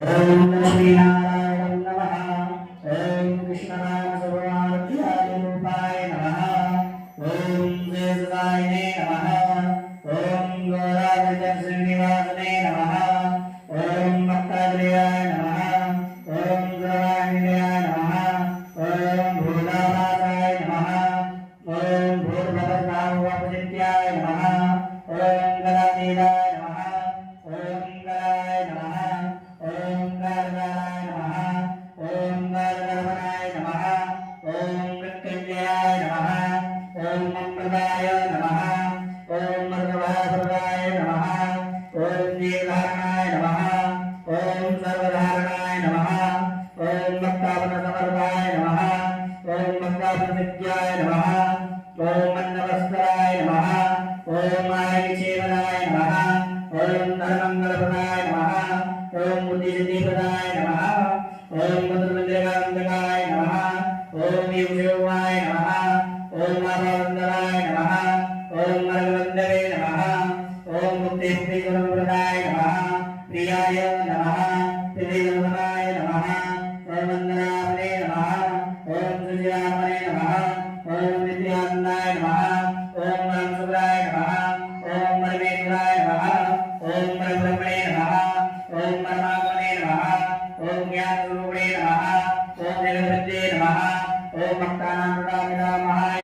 ओम श्रीनारायण नमः। ओम कृष्णनामसर्वार्थ्याय रूपाय नमः। ओम देवदायिने नमः। ओम गौरावृत श्रीनिवासने नमः। ओम भक्ताग्रयाय नमः। ओम गौरांगाय नमः। ओम भूतानाथाय नमः। ओम भूतभवद्भावोपनित्याय नमः। ओम गणाधीनाय नमः। ओम गणाय नमः। ओम गणाय नमः। ओम गणगणपताय नमः। ओम मृत्युंजयाय नमः। ओम मंगलाय नमः। ओम मर्गभासुराय नमः। ओम नीलधारणाय नमः। ओम सर्वधारणाय नमः। ओम भक्तावनसमर्पाय नमः। ओम भक्तावनविद्याय नमः। ओम अन्नवस्त्राय नमः। ओम आयुषेवनाय नमः। ओम धर्मंगलप्रदाय नमः। ओम बुद्धिसिद्धिप्रदाय नमः। ओम मधुरमंदिरकांतकाय नमः। ओम योगयोगाय नमः। ओम महावंदनाय नमः। ओम